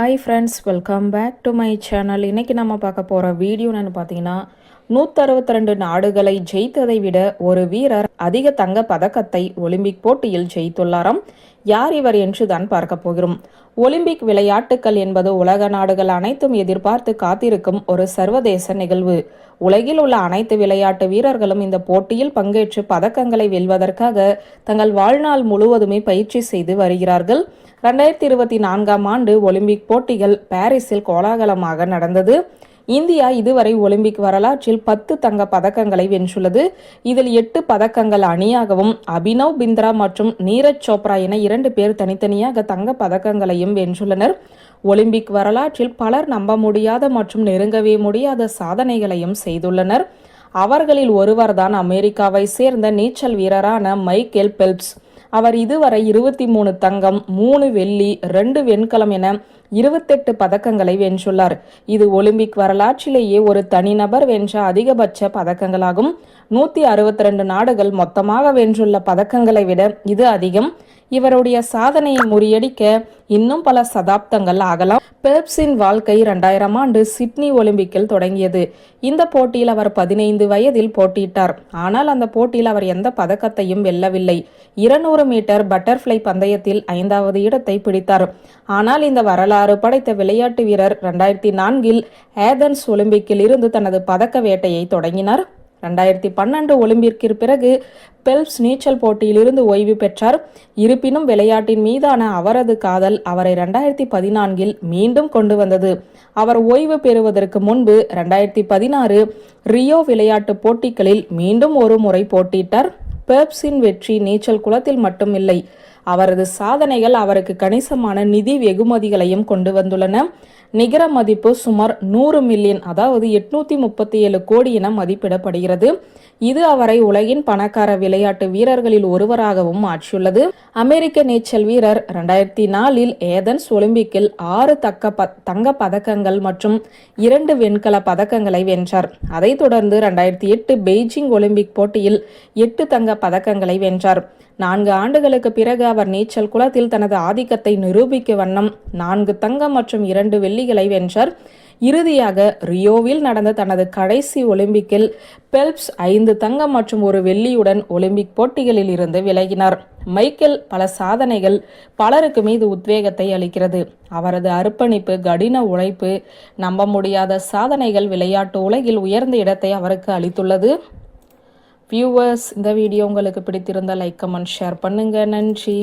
Hi friends, welcome back to my channel. இன்றைக்கி நம்ம பார்க்க போகிற வீடியோ என்னென்னு பார்த்தீங்கன்னா, 162 நாடுகளை ஜெயித்ததை விட ஒரு வீரர் அதிக தங்க பதக்கத்தை ஒலிம்பிக் போட்டியில் ஜெயித்துள்ளாராம். யார் இவர் என்று தான் பார்க்க போகிறோம். ஒலிம்பிக் விளையாட்டுக்கள் என்பது உலக நாடுகள் அனைத்தும் எதிர்பார்த்து காத்திருக்கும் ஒரு சர்வதேச நிகழ்வு. உலகில் உள்ள அனைத்து விளையாட்டு வீரர்களும் இந்த போட்டியில் பங்கேற்று பதக்கங்களை வெல்வதற்காக தங்கள் வாழ்நாள் முழுவதுமே பயிற்சி செய்து வருகிறார்கள். 2024ஆம் ஆண்டு ஒலிம்பிக் போட்டிகள் பாரிஸில் கோலாகலமாக நடந்தது. இந்தியா இதுவரை ஒலிம்பிக் வரலாற்றில் 10 தங்க பதக்கங்களை வென்றுள்ளது. இதில் 8 பதக்கங்கள் அணியாகவும், அபினவ் பிந்த்ரா மற்றும் நீரஜ் சோப்ரா என 2 பேர் தனித்தனியாக தங்க பதக்கங்களையும் வென்றுள்ளனர். ஒலிம்பிக் வரலாற்றில் பலர் நம்ப முடியாத மற்றும் நெருங்கவே முடியாத சாதனைகளையும் செய்துள்ளனர். அவர்களில் ஒருவர்தான் அமெரிக்காவை சேர்ந்த நீச்சல் வீரரான மைக்கேல் பெல்ப்ஸ். அவர் இதுவரை 23 தங்கம், 3 வெள்ளி, 2 வெண்கலம் என 28 பதக்கங்களை வென்றுள்ளார். இது ஒலிம்பிக் வரலாற்றிலேயே ஒரு தனிநபர் வென்ற அதிகபட்ச பதக்கங்களாகும். 162 நாடுகள் மொத்தமாக வென்றுள்ள பதக்கங்களை விட இது அதிகம். இவருடைய சாதனையை முறியடிக்க இன்னும் பல சதாப்தங்கள் ஆகலாம். பெல்ப்ஸின் வாழ்க்கை 2000ஆம் ஆண்டு சிட்னி ஒலிம்பிக்கில் தொடங்கியது. இந்த போட்டியில் அவர் 15 வயதில் போட்டியிட்டார். ஆனால் அந்த போட்டியில் அவர் எந்த பதக்கத்தையும் வெல்லவில்லை. 200 மீட்டர் பட்டர்ஃப்ளை பந்தயத்தில் 5வது இடத்தை பிடித்தார். ஆனால் இந்த வரலாறு படைத்த விளையாட்டு வீரர் 2004இல் ஏதென்ஸ் ஒலிம்பிக்கில் இருந்து தனது பதக்க வேட்டையை தொடங்கினார். 2012 ஒலிம்பிக்கிற்கு பிறகு பெல்ப்ஸ் நீச்சல் போட்டியிலிருந்து ஓய்வு பெற்றார். இருப்பினும் விளையாட்டின் மீதான அவரது காதல் அவரை 2014இல் மீண்டும் கொண்டு வந்தது. அவர் ஓய்வு பெறுவதற்கு முன்பு 2016 ரியோ விளையாட்டு போட்டிகளில் மீண்டும் ஒரு முறை போட்டியிட்டார். பெல்ப்ஸின் வெற்றி நீச்சல் குளத்தில் மட்டும் இல்லை, அவரது சாதனைகள் அவருக்கு கணிசமான நிதி வெகுமதிகளையும் கொண்டு வந்துள்ளன. நிகர மதிப்பு சுமார் 100 மில்லியன், அதாவது 837 கோடி என மதிப்பிடப்படுகிறது. இது அவரை உலகின் பணக்கார விளையாட்டு வீரர்களில் ஒருவராகவும் மாற்றியுள்ளது. அமெரிக்க நீச்சல் வீரர் 2004இல் ஏதென்ஸ் ஒலிம்பிக்கில் 6 தங்க பதக்கங்கள் மற்றும் 2 வெண்கல பதக்கங்களை வென்றார். அதைத் தொடர்ந்து 2008 பெய்ஜிங் ஒலிம்பிக் போட்டியில் 8 தங்க பதக்கங்களை வென்றார். 4 ஆண்டுகளுக்கு பிறகு அவர் நீச்சல் குளத்தில் தனது ஆதிக்கத்தை நிரூபிக்க வண்ணம் 4 தங்கம் மற்றும் 2 வெள்ளிகளை வென்றார். இறுதியாக ரியோவில் நடந்த தனது கடைசி ஒலிம்பிக்கில் பெல்ப்ஸ் 5 தங்கம் மற்றும் 1 வெள்ளியுடன் ஒலிம்பிக் போட்டிகளில் இருந்து விலகினார். மைக்கேல் பல சாதனைகள் பலருக்குமே இது உத்வேகத்தை அளிக்கிறது. அவரது அர்ப்பணிப்பு, கடின உழைப்பு, நம்ப முடியாத சாதனைகள் விளையாட்டு உலகில் உயர்ந்த இடத்தை அவருக்கு அளித்துள்ளது. வியூவர்ஸ், இந்த வீடியோ உங்களுக்கு பிடித்திருந்தால் லைக், கமெண்ட், ஷேர் பண்ணுங்க. நன்றி.